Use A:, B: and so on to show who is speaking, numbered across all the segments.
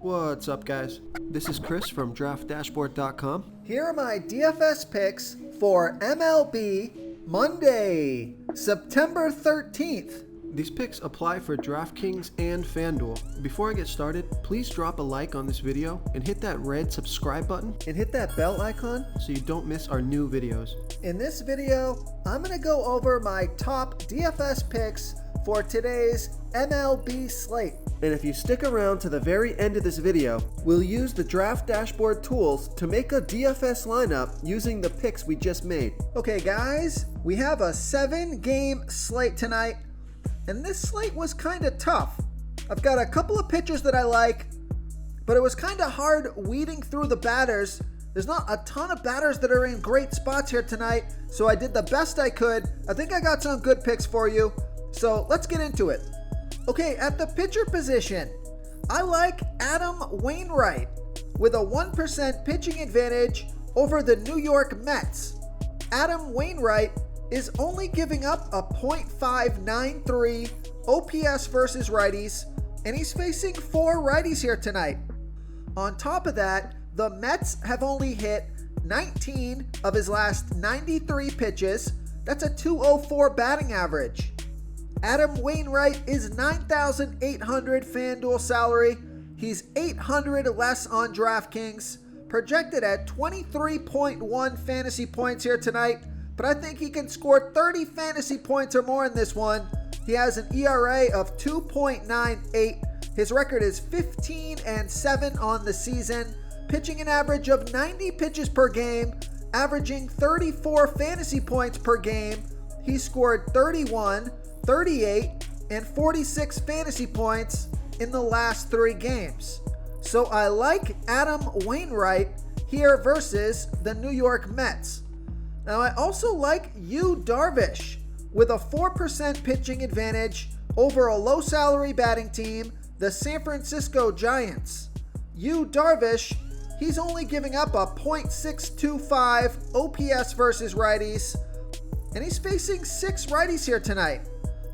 A: What's up, guys? This is Chris from DraftDashboard.com.
B: Here are my DFS picks for MLB Monday, September 13th.
A: These picks apply for DraftKings and FanDuel. Before I get started, please drop a like on this video and hit that red subscribe button
B: And hit that bell icon.
A: so you don't miss our new videos.
B: In this video, I'm going to go over my top DFS picks for today's MLB slate.
A: And if you stick around to the very end of this video, we'll use the Draft Dashboard tools to make a DFS lineup using the picks we just made.
B: Okay, guys, we have a 7-game slate tonight, and this slate was kind of tough. I've got a couple of pitchers that I like, but it was kind of hard weeding through the batters. There's not a ton of batters that are in great spots here tonight, so I did the best I could. I think I got some good picks for you, so let's get into it. Okay, at the pitcher position, I like Adam Wainwright with a 1% pitching advantage over the New York Mets. Adam Wainwright is only giving up a .593 OPS versus righties, and he's facing 4 righties here tonight. On top of that, the Mets have only hit 19 of his last 93 pitches. That's a .204 batting average. Adam Wainwright is $9,800 FanDuel salary. He's $800 less on DraftKings, projected at 23.1 fantasy points here tonight, but I think he can score 30 fantasy points or more in this one. He has an ERA of 2.98. His record is 15-7 on the season, pitching an average of 90 pitches per game, averaging 34 fantasy points per game. He scored 31, 38, and 46 fantasy points in the last 3 games. So I like Adam Wainwright here versus the New York Mets. Now I also like Yu Darvish with a 4% pitching advantage over a low salary batting team, the San Francisco Giants. Yu Darvish, he's only giving up a .625 OPS versus righties, and he's facing 6 righties here tonight.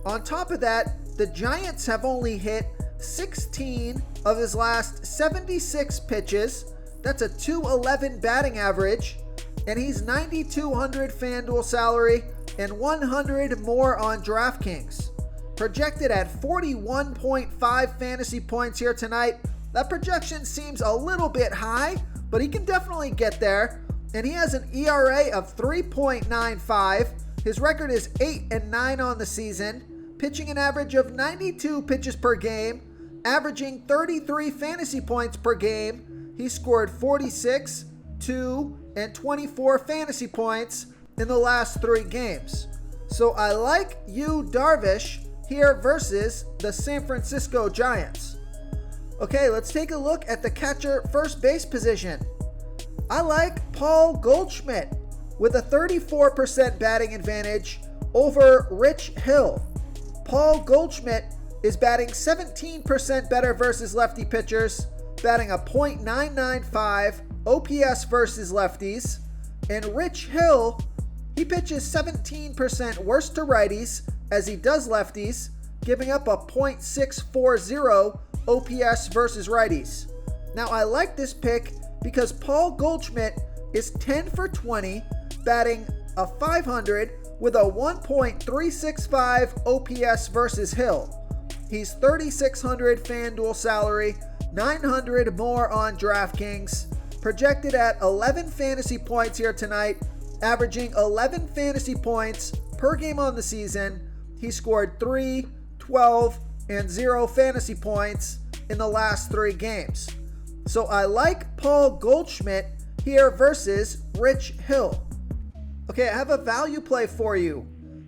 B: On top of that, the Giants have only hit 16 of his last 76 pitches. That's a .211 batting average, and he's $9,200 FanDuel salary and 100 more on DraftKings. Projected at 41.5 fantasy points here tonight. That projection seems a little bit high, but he can definitely get there. And he has an ERA of 3.95. His record is 8-9 on the season, pitching an average of 92 pitches per game, averaging 33 fantasy points per game. He scored 46, 2, and 24 fantasy points in the last 3 games. So I like Yu Darvish here versus the San Francisco Giants. Okay, let's take a look at the catcher first base position. I like Paul Goldschmidt with a 34% batting advantage over Rich Hill. Paul Goldschmidt is batting 17% better versus lefty pitchers, batting a .995 OPS versus lefties. And Rich Hill, he pitches 17% worse to righties as he does lefties, giving up a .640 OPS versus righties. Now I like this pick because Paul Goldschmidt is 10 for 20, batting a .500 with a 1.365 OPS versus Hill. He's $3,600 FanDuel salary, 900 more on DraftKings, projected at 11 fantasy points here tonight, averaging 11 fantasy points per game on the season. He scored 3, 12, and 0 fantasy points in the last 3 games. So I like Paul Goldschmidt here versus Rich Hill. Okay, I have a value play for you.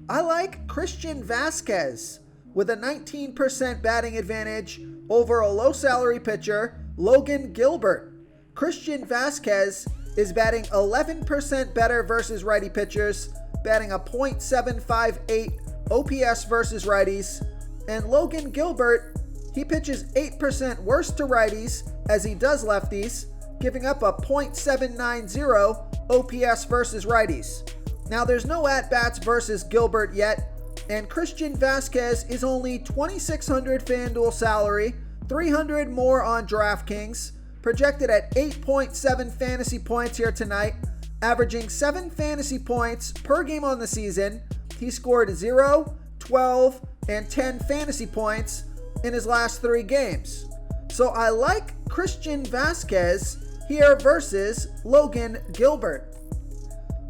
B: I like Christian Vasquez with a 19% batting advantage over a low salary pitcher, Logan Gilbert. Christian Vasquez is batting 11% better versus righty pitchers, batting a .758 OPS versus righties. And Logan Gilbert, he pitches 8% worse to righties as he does lefties, giving up a .790 OPS versus righties. Now there's no at-bats versus Gilbert yet, and Christian Vasquez is only $2,600 FanDuel salary, 300 more on DraftKings, projected at 8.7 fantasy points here tonight, averaging 7 fantasy points per game on the season. He scored 0, 12, and 10 fantasy points in his last 3 games. So I like Christian Vasquez here versus Logan Gilbert.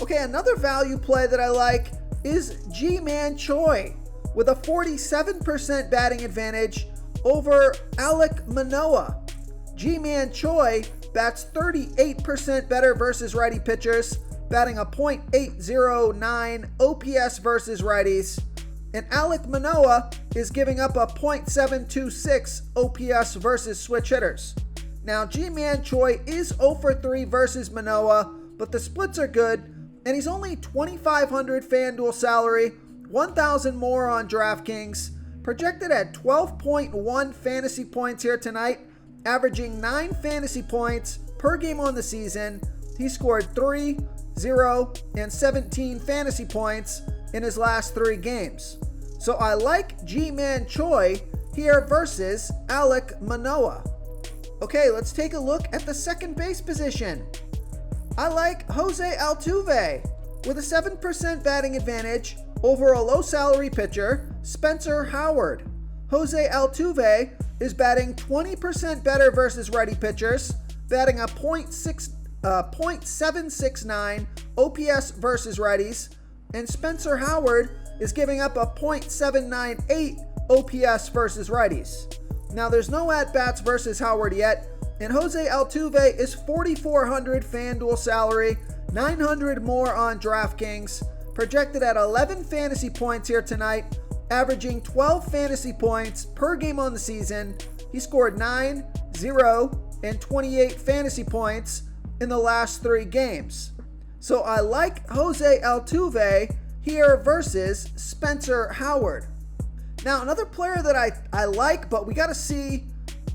B: Okay, another value play that I like is Ji-Man Choi with a 47% batting advantage over Alek Manoah. Ji-Man Choi bats 38% better versus righty pitchers, batting a .809 OPS versus righties, and Alek Manoah is giving up a .726 OPS versus switch hitters. Now, Ji-Man Choi is 0 for 3 versus Manoah, but the splits are good, and he's only $2,500 FanDuel salary, $1,000 more on DraftKings, projected at 12.1 fantasy points here tonight, averaging 9 fantasy points per game on the season. He scored 3, 0, and 17 fantasy points in his last 3 games. So I like Ji-Man Choi here versus Alek Manoah. Okay, let's take a look at the second base position. I like Jose Altuve with a 7% batting advantage over a low salary pitcher, Spencer Howard. Jose Altuve is batting 20% better versus righty pitchers, batting a .769 OPS versus righties, and Spencer Howard is giving up a .798 OPS versus righties. Now, there's no at-bats versus Howard yet, and Jose Altuve is $4,400 FanDuel salary, $900 more on DraftKings, projected at 11 fantasy points here tonight, averaging 12 fantasy points per game on the season. He scored 9, 0, and 28 fantasy points in the last 3 games. So I like Jose Altuve here versus Spencer Howard. Now, another player that I like, but we got to see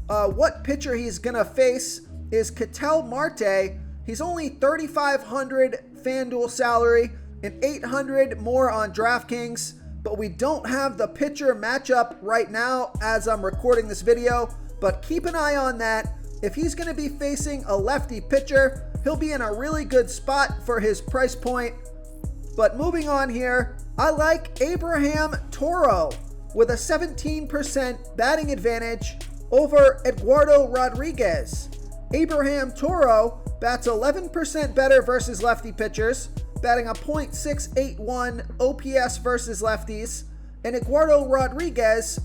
B: what pitcher he's going to face, is Ketel Marte. He's only $3,500 FanDuel salary and $800 more on DraftKings, but we don't have the pitcher matchup right now as I'm recording this video, but keep an eye on that. If he's going to be facing a lefty pitcher, he'll be in a really good spot for his price point. But moving on here, I like Abraham Toro with a 17% batting advantage over Eduardo Rodriguez. Abraham Toro bats 11% better versus lefty pitchers, batting a .681 OPS versus lefties, and Eduardo Rodriguez,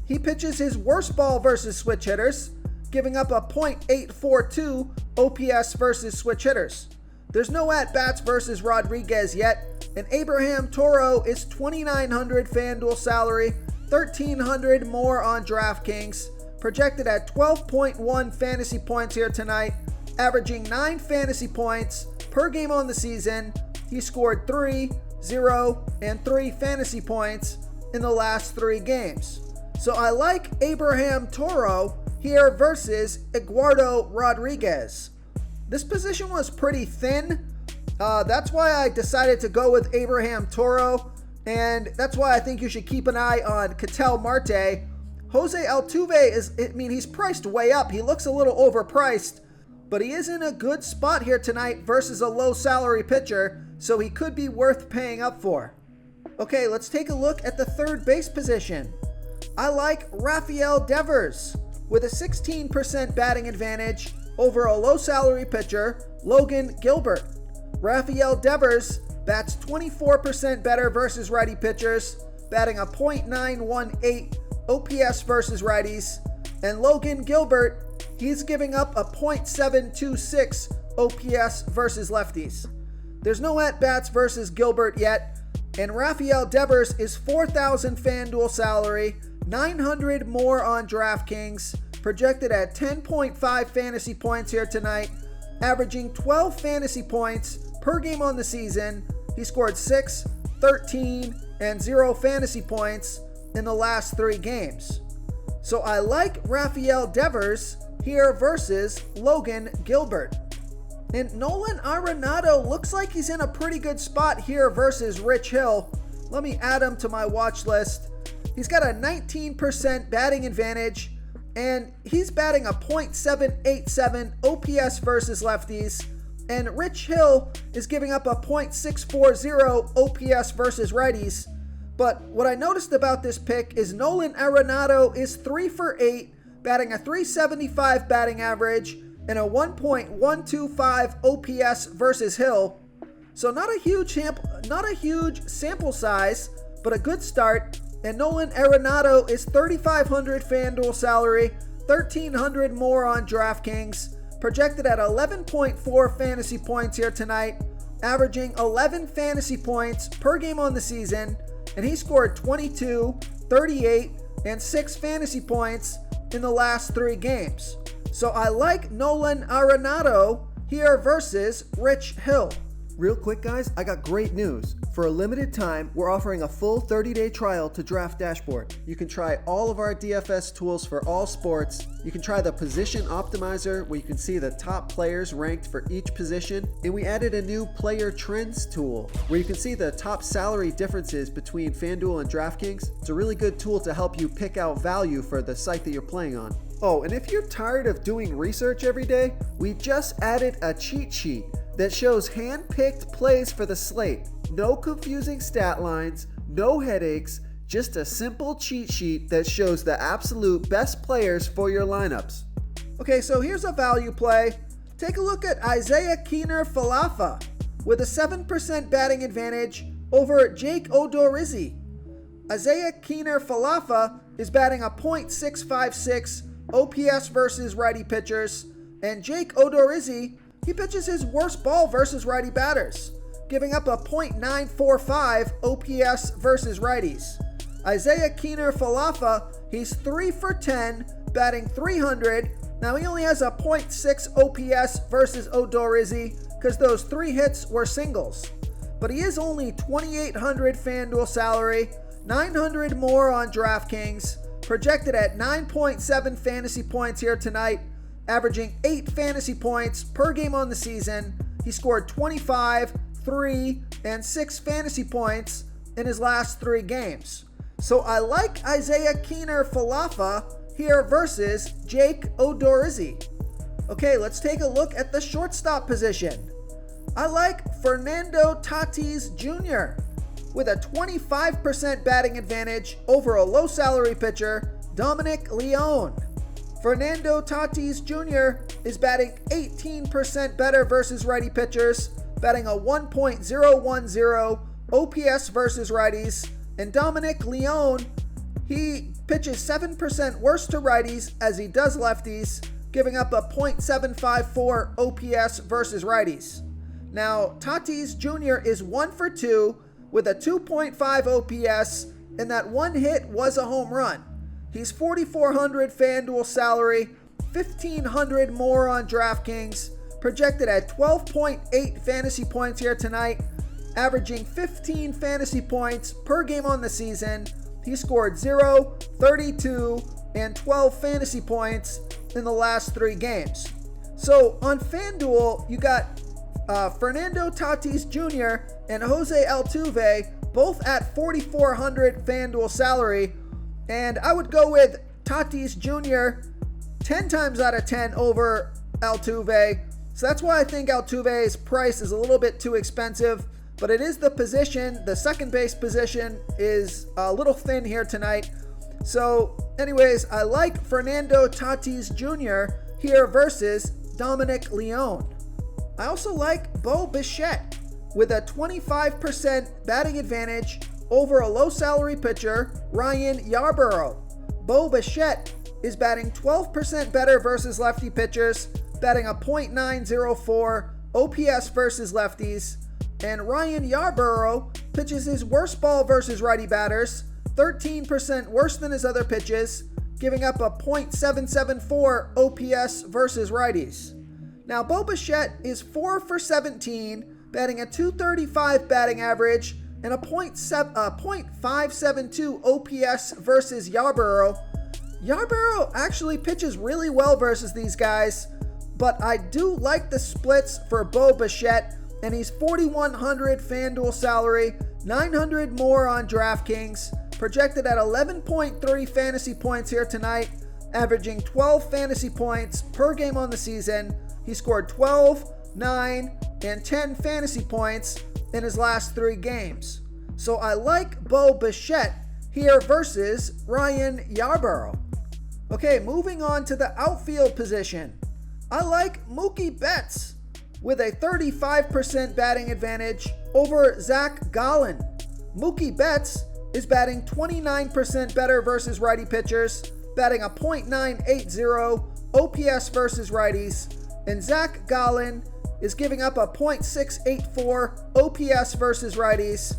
B: he pitches his worst ball versus switch hitters, giving up a .842 OPS versus switch hitters. There's no at-bats versus Rodriguez yet, and Abraham Toro is $2,900 FanDuel salary, $1,300 more on DraftKings, projected at 12.1 fantasy points here tonight, averaging 9 fantasy points per game on the season. He scored 3, 0, and 3 fantasy points in the last 3 games. So I like Abraham Toro here versus Eduardo Rodriguez. This position was pretty thin. That's why I decided to go with Abraham Toro, and that's why I think you should keep an eye on Ketel Marte. Jose Altuve he's priced way up. He looks a little overpriced, but he is in a good spot here tonight versus a low salary pitcher, so he could be worth paying up for. Okay, let's take a look at the third base position. I like Rafael Devers with a 16% batting advantage over a low salary pitcher, Logan Gilbert. Rafael Devers bats 24% better versus righty pitchers, batting a .918 OPS versus righties, and Logan Gilbert, he's giving up a .726 OPS versus lefties. There's no at-bats versus Gilbert yet, and Rafael Devers is $4,000 FanDuel salary, $900 more on DraftKings, projected at 10.5 fantasy points here tonight, averaging 12 fantasy points per game on the season. He scored 6, 13, and 0 fantasy points in the last 3 games. So I like Rafael Devers here versus Logan Gilbert. And Nolan Arenado looks like he's in a pretty good spot here versus Rich Hill. Let me add him to my watch list. He's got a 19% batting advantage and he's batting a .787 OPS versus lefties, and Rich Hill is giving up a .640 OPS versus righties. But what I noticed about this pick is Nolan Arenado is 3 for 8, batting a .375 batting average and a 1.125 OPS versus Hill. So not a huge sample size, but a good start. And Nolan Arenado is $3,500 FanDuel salary, $1,300 more on DraftKings, projected at 11.4 fantasy points here tonight, averaging 11 fantasy points per game on the season, and he scored 22, 38, and 6 fantasy points in the last 3 games. So I like Nolan Arenado here versus Rich Hill.
A: Real quick, guys, I got great news. For a limited time, we're offering a full 30-day trial to Draft Dashboard. You can try all of our DFS tools for all sports. You can try the Position Optimizer, where you can see the top players ranked for each position. And we added a new Player Trends tool, where you can see the top salary differences between FanDuel and DraftKings. It's a really good tool to help you pick out value for the site that you're playing on. Oh, and if you're tired of doing research every day, we just added a cheat sheet that shows hand-picked plays for the slate. No confusing stat lines, no headaches, just a simple cheat sheet that shows the absolute best players for your lineups.
B: Okay, so here's a value play. Take a look at Isaiah Keener-Falefa with a 7% batting advantage over Jake Odorizzi. Isaiah Keener-Falefa is batting a .656 OPS versus righty pitchers, and Jake Odorizzi, he pitches his worst ball versus righty batters, giving up a .945 OPS versus righties. Isaiah Keener-Falefa, he's 3 for 10, batting .300. Now he only has a .6 OPS versus Odorizzi because those 3 hits were singles. But he is only $2,800 FanDuel salary, $900 more on DraftKings, projected at 9.7 fantasy points here tonight, averaging 8 fantasy points per game on the season. He scored 25, 3, and 6 fantasy points in his last 3 games. So I like Isaiah Keener-Falefa here versus Jake Odorizzi. Okay, let's take a look at the shortstop position. I like Fernando Tatis Jr. with a 25% batting advantage over a low salary pitcher, Dominic Leone. Fernando Tatis Jr. is batting 18% better versus righty pitchers, batting a 1.010 OPS versus righties, and Dominic Leone, he pitches 7% worse to righties as he does lefties, giving up a .754 OPS versus righties. Now, Tatis Jr. is 1 for 2 with a 2.5 OPS, and that 1 hit was a home run. He's $4,400 FanDuel salary, $1,500 more on DraftKings, projected at 12.8 fantasy points here tonight, averaging 15 fantasy points per game on the season. He scored 0, 32, and 12 fantasy points in the last 3 games. So on FanDuel, you got Fernando Tatis Jr. and Jose Altuve, both at $4,400 FanDuel salary. And I would go with Tatis Jr. 10 times out of 10 over Altuve. So that's why I think Altuve's price is a little bit too expensive. But it is the position. The second base position is a little thin here tonight. So anyways, I like Fernando Tatis Jr. here versus Dominic Leone. I also like Bo Bichette with a 25% batting advantage over a low salary pitcher, Ryan Yarbrough. Bo Bichette is batting 12% better versus lefty pitchers, batting a .904 OPS versus lefties, and Ryan Yarbrough pitches his worst ball versus righty batters, 13% worse than his other pitches, giving up a .774 OPS versus righties. Now, Bo Bichette is 4 for 17, batting a .235 batting average and a .572 OPS versus Yarbrough. Yarbrough actually pitches really well versus these guys, but I do like the splits for Bo Bichette, and he's $4,100 FanDuel salary, $900 more on DraftKings, projected at 11.3 fantasy points here tonight, averaging 12 fantasy points per game on the season. He scored 12, 9, and 10 fantasy points in his last 3 games. So I like Bo Bichette here versus Ryan Yarbrough. Okay, moving on to the outfield position. I like Mookie Betts with a 35% batting advantage over Zach Gallen. Mookie Betts is batting 29% better versus righty pitchers, batting a .980 OPS versus righties, and Zach Gallen is giving up a .684 OPS versus righties.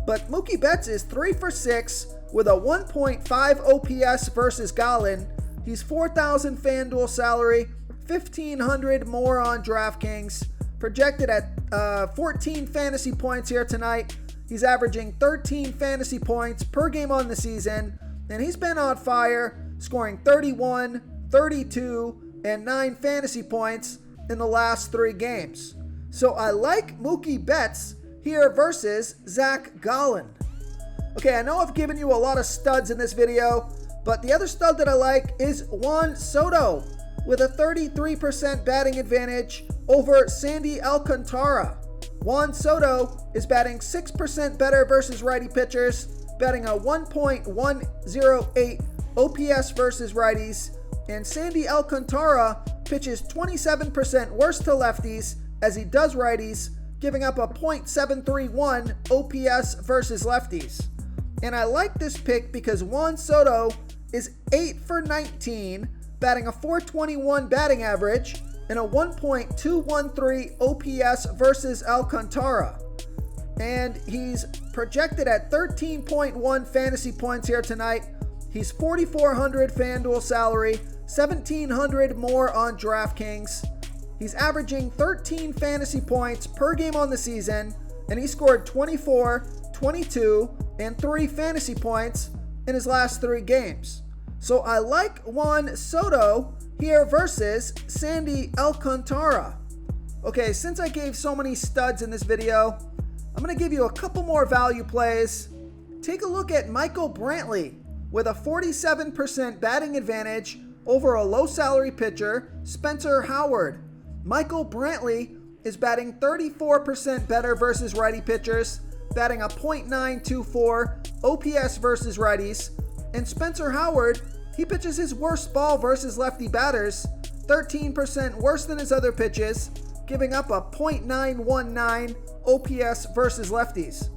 B: But Mookie Betts is 3 for 6 with a 1.5 OPS versus Gallen. He's 4,000 FanDuel salary, 1,500 more on DraftKings, projected at 14 fantasy points here tonight. He's averaging 13 fantasy points per game on the season, and he's been on fire, scoring 31, 32, and 9 fantasy points in the last 3 games. So I like Mookie Betts here versus Zach Gallen. Okay, I know I've given you a lot of studs in this video, but the other stud that I like is Juan Soto with a 33% batting advantage over Sandy Alcantara. Juan Soto is batting 6% better versus righty pitchers, batting a 1.108 OPS versus righties, and Sandy Alcantara pitches 27% worse to lefties as he does righties, giving up a .731 OPS versus lefties. And I like this pick because Juan Soto is 8 for 19, batting a .421 batting average and a 1.213 OPS versus Alcantara. And he's projected at 13.1 fantasy points here tonight. He's 4,400 FanDuel salary, 1,700 more on DraftKings. He's averaging 13 fantasy points per game on the season, and he scored 24, 22, and 3 fantasy points in his last 3 games. So I like Juan Soto here versus Sandy Alcantara. Okay, since I gave so many studs in this video, I'm going to give you a couple more value plays. Take a look at Michael Brantley with a 47% batting advantage over a low salary pitcher, Spencer Howard. Michael Brantley is batting 34% better versus righty pitchers, batting a .924 OPS versus righties, and Spencer Howard, he pitches his worst ball versus lefty batters, 13% worse than his other pitches, giving up a .919 OPS versus lefties.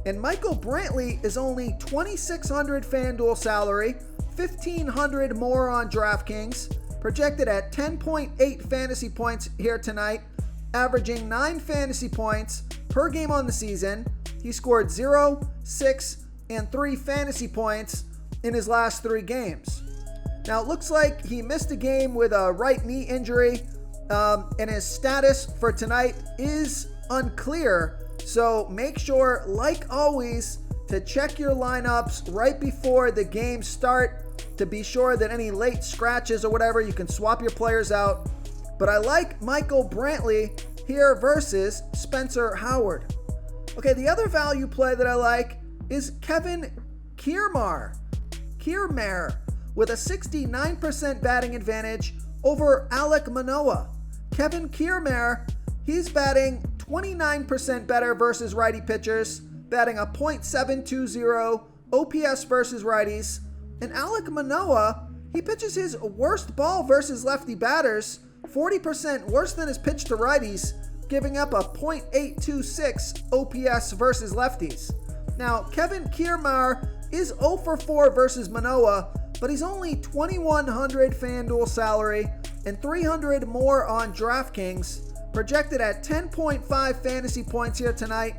B: And Michael Brantley is only 2,600 FanDuel salary, 1,500 more on DraftKings, projected at 10.8 fantasy points here tonight, averaging 9 fantasy points per game on the season. He scored 0, 6, and 3 fantasy points in his last 3 games. Now it looks like he missed a game with a right knee injury, and his status for tonight is unclear. So make sure, like always, to check your lineups right before the games start to be sure that any late scratches or whatever, you can swap your players out. But I like Michael Brantley here versus Spencer Howard. Okay, the other value play that I like is Kevin Kiermaier with a 69% batting advantage over Alek Manoah. Kevin Kiermaier, he's batting 29% better versus righty pitchers, batting a .720 OPS versus righties. And Alek Manoah, he pitches his worst ball versus lefty batters, 40% worse than his pitch to righties, giving up a .826 OPS versus lefties. Now, Kevin Kiermaier is 0 for 4 versus Manoah, but he's only 2,100 FanDuel salary and 300 more on DraftKings, projected at 10.5 fantasy points here tonight,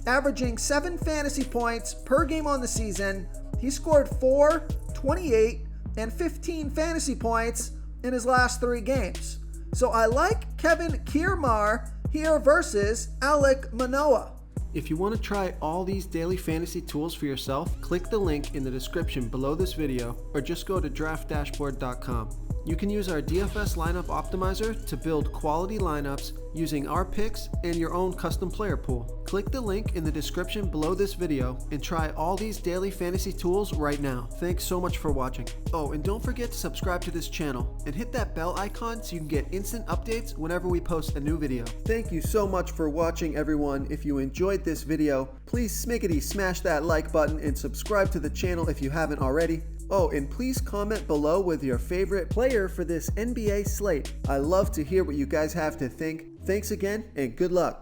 B: averaging 7 fantasy points per game on the season. He scored 4, 28, and 15 fantasy points in his last 3 games. So I like Kevin Kiermaier here versus Alek Manoah.
A: If you want to try all these daily fantasy tools for yourself, click the link in the description below this video or just go to draftdashboard.com. You can use our DFS lineup optimizer to build quality lineups using our picks and your own custom player pool. Click the link in the description below this video and try all these daily fantasy tools right now. Thanks so much for watching. Oh, and don't forget to subscribe to this channel and hit that bell icon so you can get instant updates whenever we post a new video. Thank you so much for watching, everyone. If you enjoyed this video, please smickety smash that like button and subscribe to the channel if you haven't already. Oh, and please comment below with your favorite player for this NBA slate. I love to hear what you guys have to think. Thanks again, and good luck.